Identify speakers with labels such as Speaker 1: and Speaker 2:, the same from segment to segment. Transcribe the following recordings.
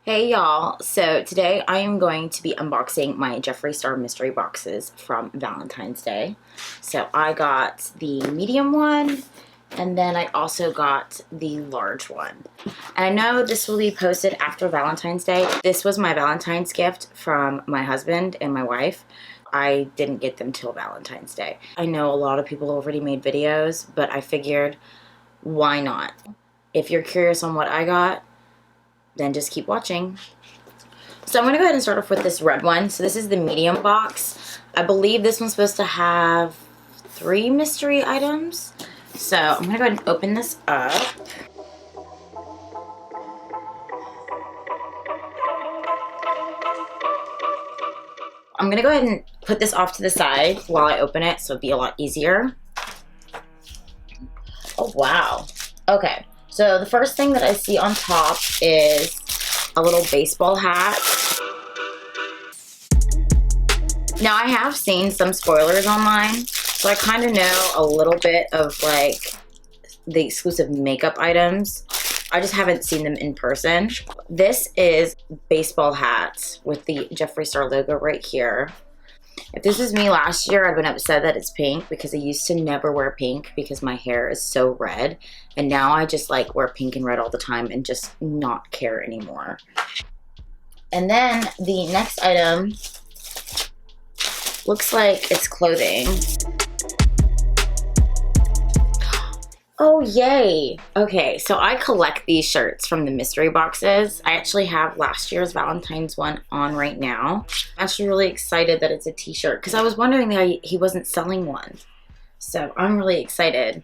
Speaker 1: Hey y'all, so today I am going to be unboxing my Jeffree Star Mystery boxes from Valentine's Day. So I got the medium one and then I also got the large one. And I know this will be posted after Valentine's Day. This was my Valentine's gift from my husband and my wife. I didn't get them till Valentine's Day. I know a lot of people already made videos, but I figured why not? If you're curious on what I got, then just keep watching. So I'm going to go ahead and start off with this red one. So this is the medium box. I believe this one's supposed to have 3 mystery items. So I'm going to go ahead and open this up. I'm going to go ahead and put this off to the side while I open it so it'll be a lot easier. Oh, wow. Okay. So the first thing that I see on top is a little baseball hat. Now I have seen some spoilers online, so I kind of know a little bit of like the exclusive makeup items. I just haven't seen them in person. This is baseball hat with the Jeffree Star logo right here. If this was me last year, I'd been upset that it's pink because I used to never wear pink because my hair is so red. And now I just like wear pink and red all the time and just not care anymore. And then the next item looks like it's clothing. Oh, yay. Okay, so I collect these shirts from the mystery boxes. I actually have last year's Valentine's one on right now. I'm actually really excited that it's a t-shirt because I was wondering that he wasn't selling one. So I'm really excited.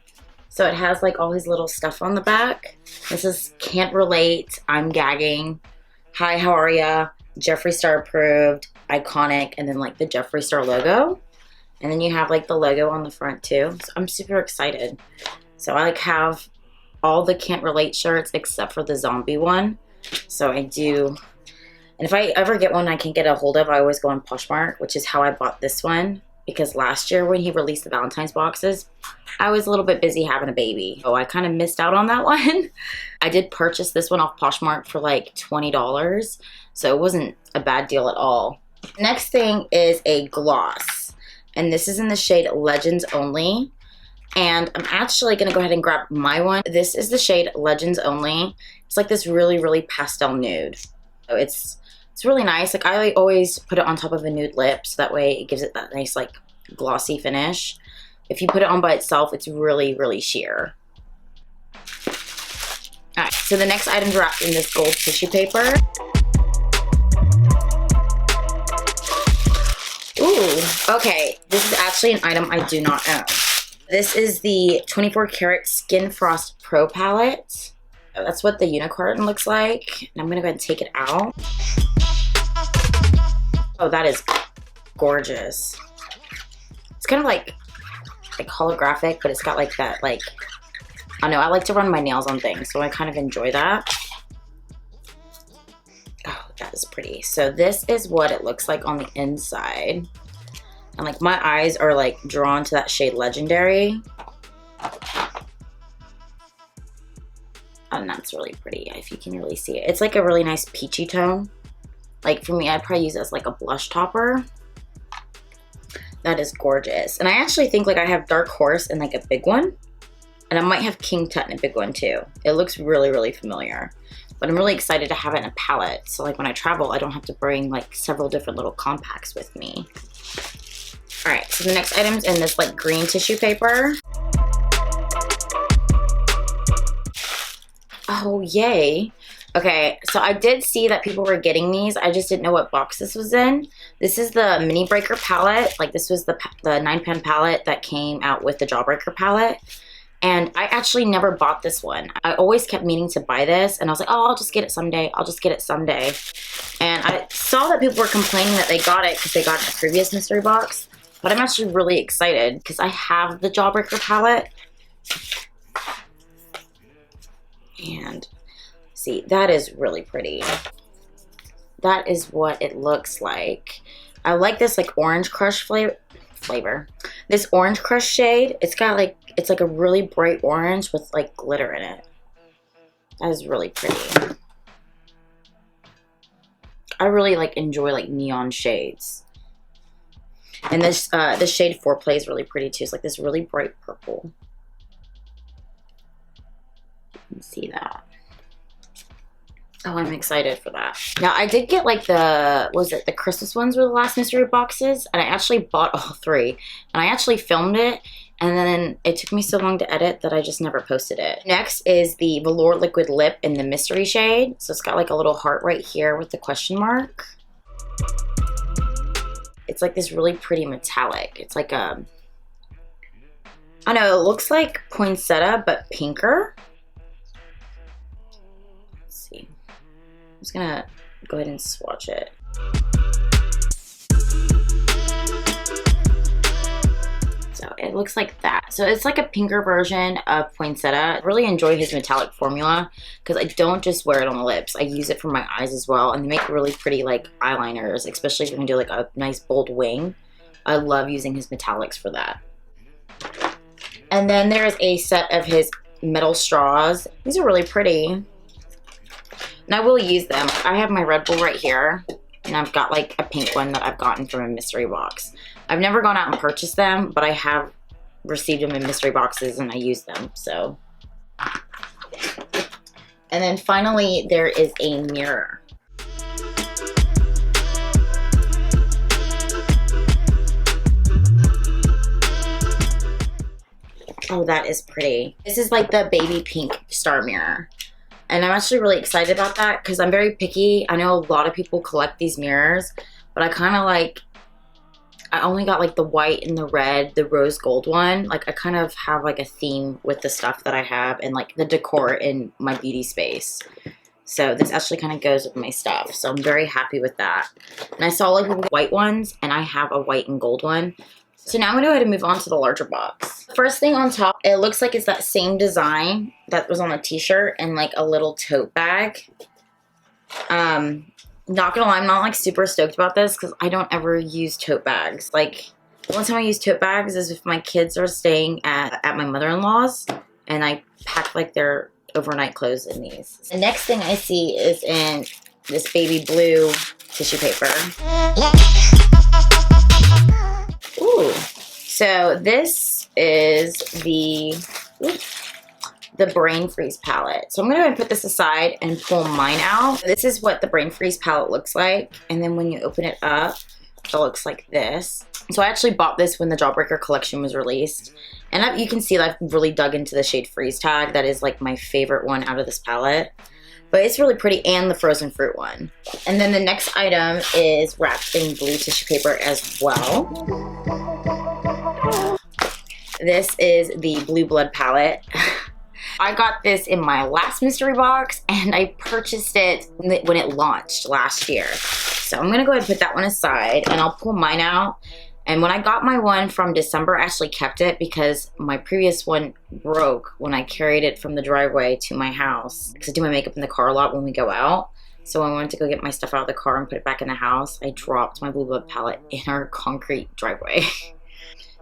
Speaker 1: So it has like all his little stuff on the back. This is can't relate, I'm gagging. Hi, how are ya? Jeffree Star approved, iconic, and then like the Jeffree Star logo. And then you have like the logo on the front too. So I'm super excited. So I like have all the can't relate shirts except for the zombie one. So I do, and if I ever get one I can get a hold of, I always go on Poshmark, which is how I bought this one. Because last year when he released the Valentine's boxes, I was a little bit busy having a baby. So I kind of missed out on that one. I did purchase this one off Poshmark for like $20. So it wasn't a bad deal at all. Next thing is a gloss. And this is in the shade Legends Only. And I'm actually going to go ahead and grab my one. This is the shade Legends Only. It's like this really, really pastel nude. So it's really nice. Like I always put it on top of a nude lip so that way it gives it that nice like glossy finish. If you put it on by itself, it's really, really sheer. Alright, so the next item's wrapped in this gold tissue paper. Ooh, okay. This is actually an item I do not own. This is the 24 Karat Skin Frost Pro Palette. That's what the unicorn looks like. And I'm going to go ahead and take it out. Oh, that is gorgeous. It's kind of like holographic, but it's got like that, like, I don't know, I like to run my nails on things, so I kind of enjoy that. Oh, that is pretty. So this is what it looks like on the inside. And like my eyes are like drawn to that shade Legendary. And that's really pretty if you can really see it. It's like a really nice peachy tone. Like for me, I'd probably use it as like a blush topper. That is gorgeous. And I actually think like I have Dark Horse in like a big one. And I might have King Tut in a big one too. It looks really, really familiar. But I'm really excited to have it in a palette. So like when I travel, I don't have to bring like several different little compacts with me. Alright, so the next item's in this like green tissue paper. Oh, yay. Okay, so I did see that people were getting these. I just didn't know what box this was in. This is the Mini Breaker palette. Like this was the 9-pan palette that came out with the Jawbreaker palette. And I actually never bought this one. I always kept meaning to buy this. And I was like, oh, I'll just get it someday. I'll just get it someday. And I saw that people were complaining that they got it because they got it in a previous mystery box. But I'm actually really excited because I have the Jawbreaker palette. And see, that is really pretty. That is what it looks like. I like this like Orange Crush flavor. This Orange Crush shade, it's got like, it's like a really bright orange with like glitter in it. That is really pretty. I really like enjoy like neon shades. And this shade Foreplay is really pretty too. It's like this really bright purple. You can see that. Oh, I'm excited for that. Now, I did get like the Christmas ones were the last mystery boxes, and I actually bought all 3. And I actually filmed it, and then it took me so long to edit that I just never posted it. Next is the Velour Liquid Lip in the mystery shade. So it's got like a little heart right here with the question mark. It's like this really pretty metallic. It's like a, I don't know, it looks like poinsettia, but pinker. Let's see. I'm just gonna go ahead and swatch it. So it looks like that. So it's like a pinker version of poinsettia. I really enjoy his metallic formula because I don't just wear it on the lips. I use it for my eyes as well, and they make really pretty like eyeliners, especially if you're gonna do like a nice bold wing. I love using his metallics for that. And then there's a set of his metal straws. These are really pretty. And I will use them. I have my Red Bull right here, and I've got like a pink one that I've gotten from a mystery box. I've never gone out and purchased them, but I have received them in mystery boxes and I use them, so. And then finally, there is a mirror. Oh, that is pretty. This is like the baby pink star mirror. And I'm actually really excited about that because I'm very picky. I know a lot of people collect these mirrors, but I kind of like, I only got like the white and the red, the rose gold one. Like I kind of have like a theme with the stuff that I have and like the decor in my beauty space. So this actually kind of goes with my stuff. So I'm very happy with that. And I saw like white ones and I have a white and gold one. So now I'm gonna go ahead and move on to the larger box. First thing on top, it looks like it's that same design that was on the t-shirt and like a little tote bag. Not gonna lie, I'm not like super stoked about this because I don't ever use tote bags. Like the only time I use tote bags is if my kids are staying at my mother-in-law's and I pack like their overnight clothes in these. The next thing I see is in this baby blue tissue paper. Ooh, so this is the Brain Freeze palette. So I'm gonna go ahead and put this aside and pull mine out. This is what the Brain Freeze palette looks like. And then when you open it up, it looks like this. So I actually bought this when the Jawbreaker collection was released. And you can see that I've really dug into the shade Freeze Tag. That is like my favorite one out of this palette. But it's really pretty, and the frozen fruit one. And then the next item is wrapped in blue tissue paper as well. This is the Blue Blood palette. I got this in my last mystery box and I purchased it when it launched last year. So I'm gonna go ahead and put that one aside and I'll pull mine out. And when I got my one from December, I actually kept it because my previous one broke when I carried it from the driveway to my house. Because I do my makeup in the car a lot when we go out. So when I wanted to go get my stuff out of the car and put it back in the house, I dropped my Blue Blood palette in our concrete driveway.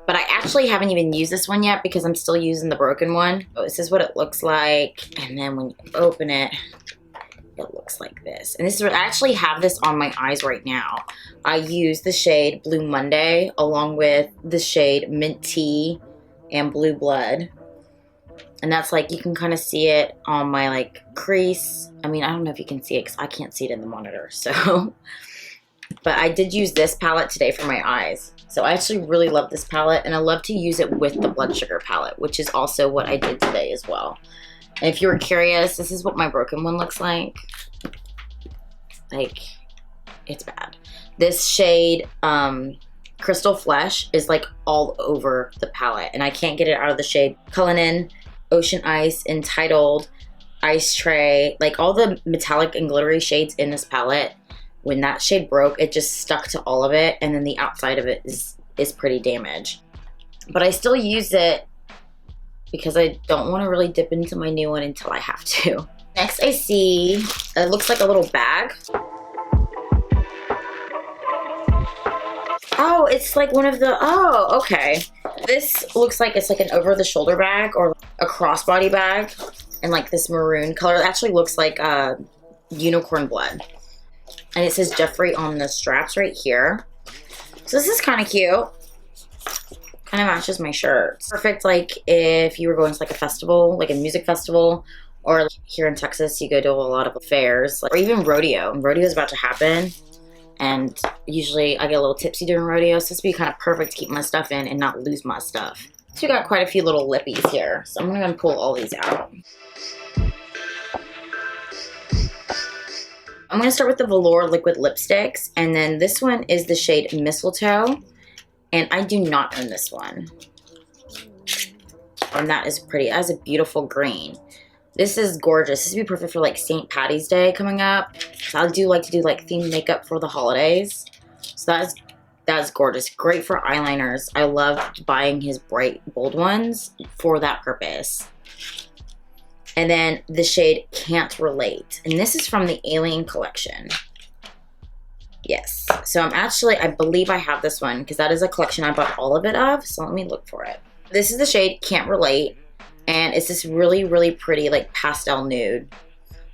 Speaker 1: But I actually haven't even used this one yet because I'm still using the broken one. So this is what it looks like. And then when you open it, it looks like this. And this is what I actually have this on my eyes right now. I use the shade Blue Monday along with the shade Mint Tea and Blue Blood. And that's like, you can kind of see it on my like crease. I mean, I don't know if you can see it because I can't see it in the monitor. So, but I did use this palette today for my eyes. So I actually really love this palette and I love to use it with the Blood Sugar palette, which is also what I did today as well. And if you were curious, this is what my broken one looks like. Like, it's bad. This shade, Crystal Flesh, is like all over the palette and I can't get it out of the shade Cullinan, Ocean Ice, Entitled, Ice Tray, like all the metallic and glittery shades in this palette. When that shade broke, it just stuck to all of it, and then the outside of it is pretty damaged. But I still use it because I don't want to really dip into my new one until I have to. Next I see, it looks like a little bag. Oh, it's like one of the, oh, okay. This looks like it's like an over-the-shoulder bag or a crossbody bag in like this maroon color. It actually looks like unicorn blood. And it says Jeffree on the straps right here. So this is kind of cute. Kind of matches my shirt. Perfect, like if you were going to like a festival, like a music festival, or like here in Texas, you go to a lot of fairs, like, or even rodeo. Rodeo is about to happen, and usually I get a little tipsy during rodeo, so this would be kind of perfect to keep my stuff in and not lose my stuff. So we got quite a few little lippies here, so I'm gonna pull all these out. I'm gonna start with the Velour liquid lipsticks, and then this one is the shade Mistletoe. And I do not own this one. And that is pretty. It has a beautiful green. This is gorgeous. This would be perfect for like St. Patty's Day coming up. So I do like to do like themed makeup for the holidays. So that's gorgeous. Great for eyeliners. I love buying his bright, bold ones for that purpose. And then the shade Can't Relate. And this is from the Alien collection. Yes, so I believe I have this one because that is a collection I bought all of it of, so let me look for it. This is the shade Can't Relate, and it's this really, really pretty like pastel nude.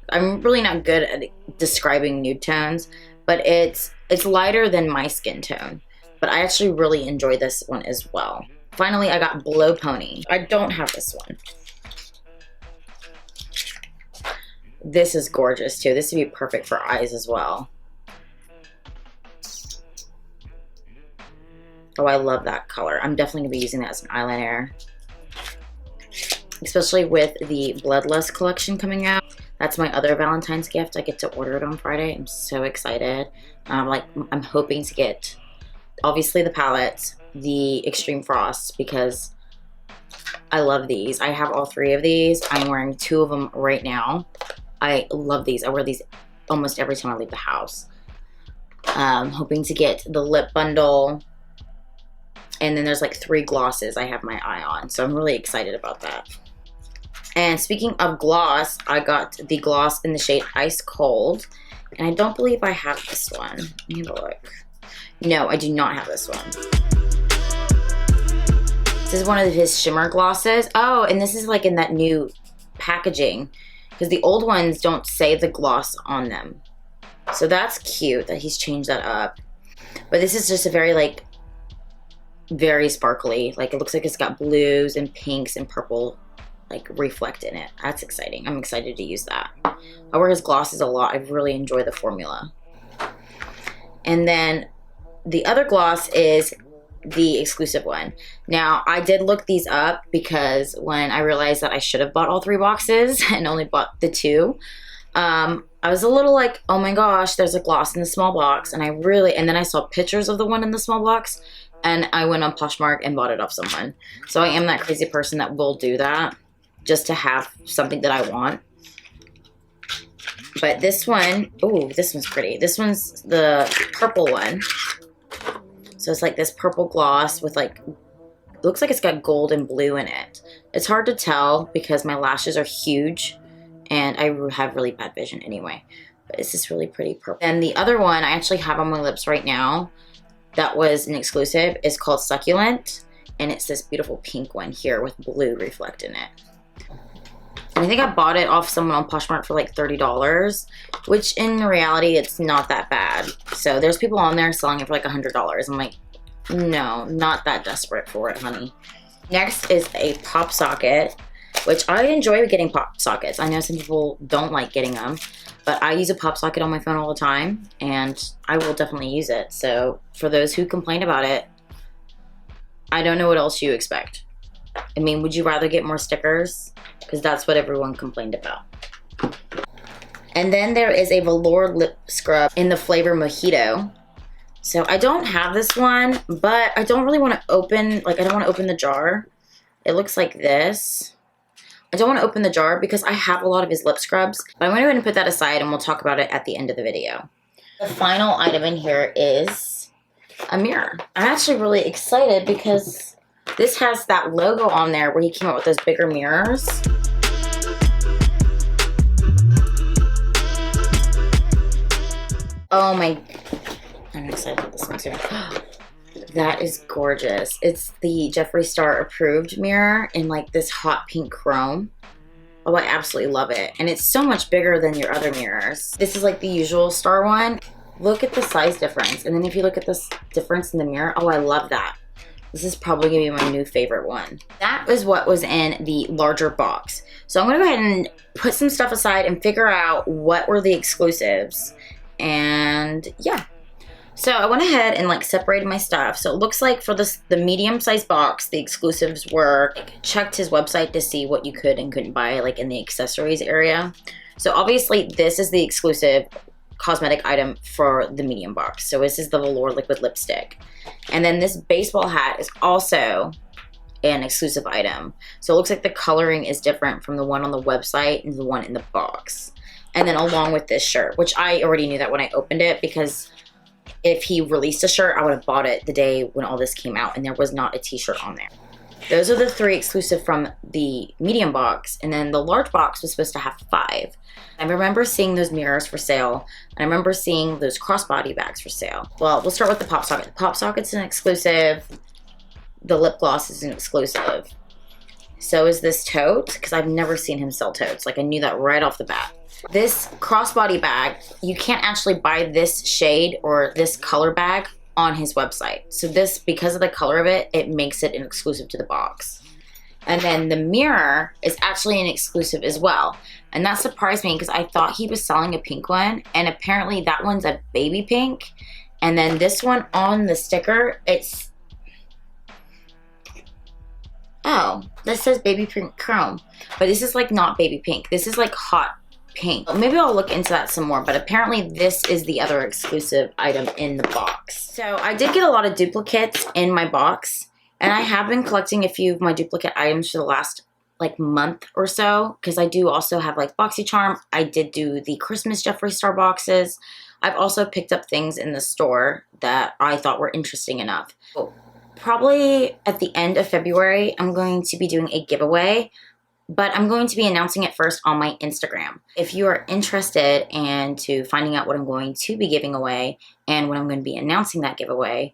Speaker 1: I'm really not good at describing nude tones, but it's lighter than my skin tone, but I actually really enjoy this one as well. Finally, I got Blow Pony. I don't have this one. This is gorgeous too. This would be perfect for eyes as well. Oh, I love that color. I'm definitely going to be using that as an eyeliner. Especially with the Bloodlust collection coming out. That's my other Valentine's gift. I get to order it on Friday. I'm so excited. I'm hoping to get, obviously, the palette, the Extreme Frost, because I love these. I have all 3 of these. I'm wearing 2 of them right now. I love these. I wear these almost every time I leave the house. Hoping to get the lip bundle. And then there's like 3 glosses I have my eye on. So I'm really excited about that. And speaking of gloss, I got the gloss in the shade Ice Cold. And I don't believe I have this one. Let me have a look. No, I do not have this one. This is one of his shimmer glosses. Oh, and this is like in that new packaging. Because the old ones don't say the gloss on them. So that's cute that he's changed that up. But this is just a very like, very sparkly. Like it looks like it's got blues and pinks and purple like reflect in it. That's exciting. I'm excited to use that. I wear his glosses a lot. I really enjoy the formula. And then the other gloss is the exclusive one. Now I did look these up because when I realized that I should have bought all 3 boxes and only bought the 2, I was a little like, oh my gosh, there's a gloss in the small box. And then I saw pictures of the one in the small box. And I went on Poshmark and bought it off someone. So I am that crazy person that will do that just to have something that I want. But this one, oh, this one's pretty. This one's the purple one. So it's like this purple gloss with like, looks like it's got gold and blue in it. It's hard to tell because my lashes are huge and I have really bad vision anyway. But it's this really pretty purple. And the other one I actually have on my lips right now. That was an exclusive. It's called Succulent, and it's this beautiful pink one here with blue reflect in it. And I think I bought it off someone on Poshmark for like $30, which in reality, it's not that bad. So there's people on there selling it for like $100. I'm like, no, not that desperate for it, honey. Next is a pop socket, which I enjoy getting pop sockets. I know some people don't like getting them, but I use a pop socket on my phone all the time, and I will definitely use it. So for those who complain about it, I don't know what else you expect. I mean, would you rather get more stickers? Because that's what everyone complained about. And then there is a velour lip scrub in the flavor Mojito. So I don't have this one, but I don't really want to open, like I don't want to open the jar. It looks like this. I don't want to open the jar because I have a lot of his lip scrubs. But I'm going to go ahead and put that aside and we'll talk about it at the end of the video. The final item in here is a mirror. I'm actually really excited because this has that logo on there where he came out with those bigger mirrors. Oh my, I'm excited for this one too. That is gorgeous. It's the Jeffree Star approved mirror in like this hot pink chrome. Oh, I absolutely love it. And it's so much bigger than your other mirrors. This is like the usual Star one. Look at the size difference. And then if you look at this difference in the mirror, oh, I love that. This is probably gonna be my new favorite one. That is what was in the larger box. So I'm gonna go ahead and put some stuff aside and figure out what were the exclusives. And yeah. So I went ahead and like separated my stuff. So it looks like for the medium-sized box, the exclusives were, checked his website to see what you could and couldn't buy like in the accessories area. So obviously this is the exclusive cosmetic item for the medium box. So this is the Velour liquid lipstick. And then this baseball hat is also an exclusive item. So it looks like the coloring is different from the one on the website and the one in the box. And then along with this shirt, which I already knew that when I opened it, because if he released a shirt, I would have bought it the day when all this came out, and there was not a t-shirt on there. Those are the 3 exclusive from the medium box, and then the large box was supposed to have 5. I remember seeing those mirrors for sale, and I remember seeing those crossbody bags for sale. Well, we'll start with the pop socket. The pop socket's an exclusive. The lip gloss is an exclusive. So is this tote, because I've never seen him sell totes. Like, I knew that right off the bat. This crossbody bag, you can't actually buy this shade or this color bag on his website. So this, because of the color of it, it makes it an exclusive to the box. And then the mirror is actually an exclusive as well. And that surprised me because I thought he was selling a pink one, and apparently that one's a baby pink. And then this one on the sticker, it's, oh, this says baby pink chrome. But this is like not baby pink. This is like hot pink. Maybe I'll look into that some more, but apparently this is the other exclusive item in the box. So I did get a lot of duplicates in my box, and I have been collecting a few of my duplicate items for the last like month or so, because I do also have like BoxyCharm. I did do the Christmas Jeffree Star boxes. I've also picked up things in the store that I thought were interesting enough. Probably at the end of February, I'm going to be doing a giveaway, but I'm going to be announcing it first on my Instagram. If you are interested into finding out what I'm going to be giving away and when I'm going to be announcing that giveaway,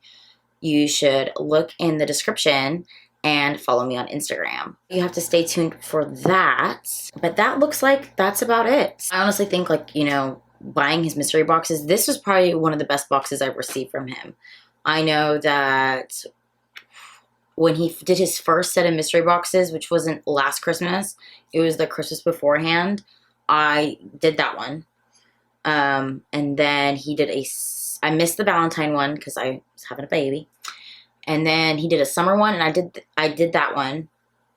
Speaker 1: you should look in the description and follow me on Instagram. You have to stay tuned for that. But that looks like that's about it. I honestly think, like, you know, buying his mystery boxes, this was probably one of the best boxes I've received from him. I know that when he did his first set of mystery boxes, which wasn't last Christmas, it was the Christmas beforehand, I did that one. And then he did I missed the Valentine one because I was having a baby. And then he did a summer one, and I did that one.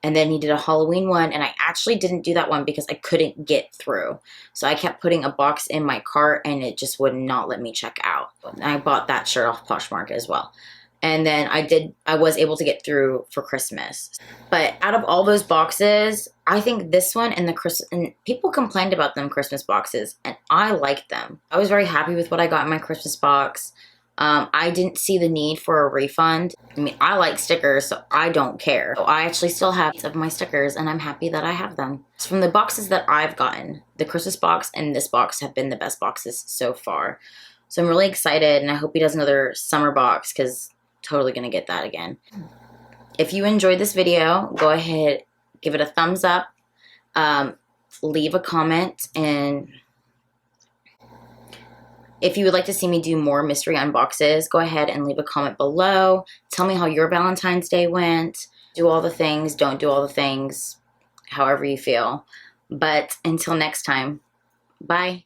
Speaker 1: And then he did a Halloween one, and I actually didn't do that one because I couldn't get through. So I kept putting a box in my cart, and it just would not let me check out. And I bought that shirt off Poshmark as well. And then I was able to get through for Christmas. But out of all those boxes, I think this one and and people complained about them Christmas boxes, and I liked them. I was very happy with what I got in my Christmas box. I didn't see the need for a refund. I mean, I like stickers, so I don't care. So I actually still have some of my stickers, and I'm happy that I have them. From the boxes that I've gotten, the Christmas box and this box have been the best boxes so far. So I'm really excited, and I hope he does another summer box, because totally gonna get that again. If you enjoyed this video, go ahead, give it a thumbs up, leave a comment, and if you would like to see me do more mystery unboxes, go ahead and leave a comment below. Tell me how your Valentine's Day went. Do all the things, don't do all the things, however you feel. But until next time, bye.